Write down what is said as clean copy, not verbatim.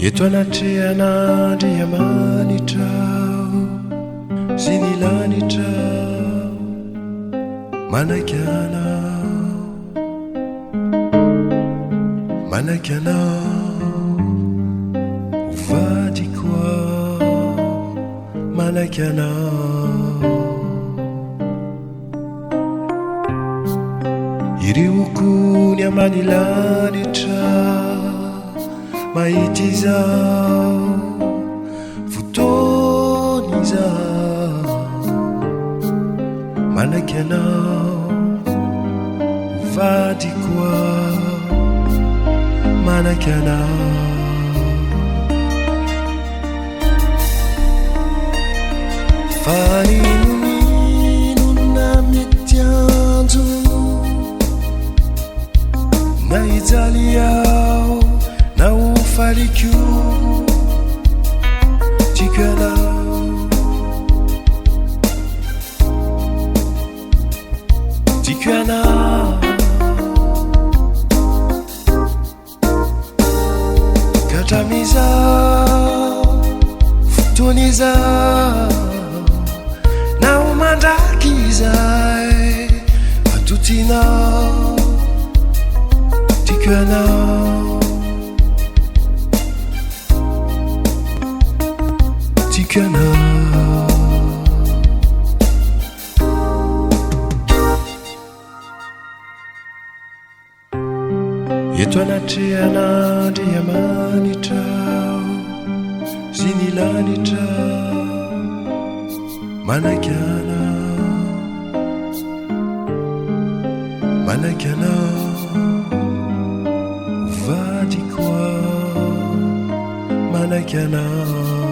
Eto anatrehan'andry amanitrao sy ny lanitrao manaky anao, manaky anao hovadiko ao, manaky anao. Ireo kony amany lanitra mahita izao fotoana izao, manaky anao hovadiko ao, manaky anao. Fa inonina mety anjo na hijaly ao na ho faliko tiako anao, tiako anao. Ka hatramizao fotoana izao na ho mandraky izay atotinao, tiako anao, tiako anao. Eto anatrehan'andry amanitrao sy ny lanitrao manaky anao, manaky anao hovadiko ao, manaky anao.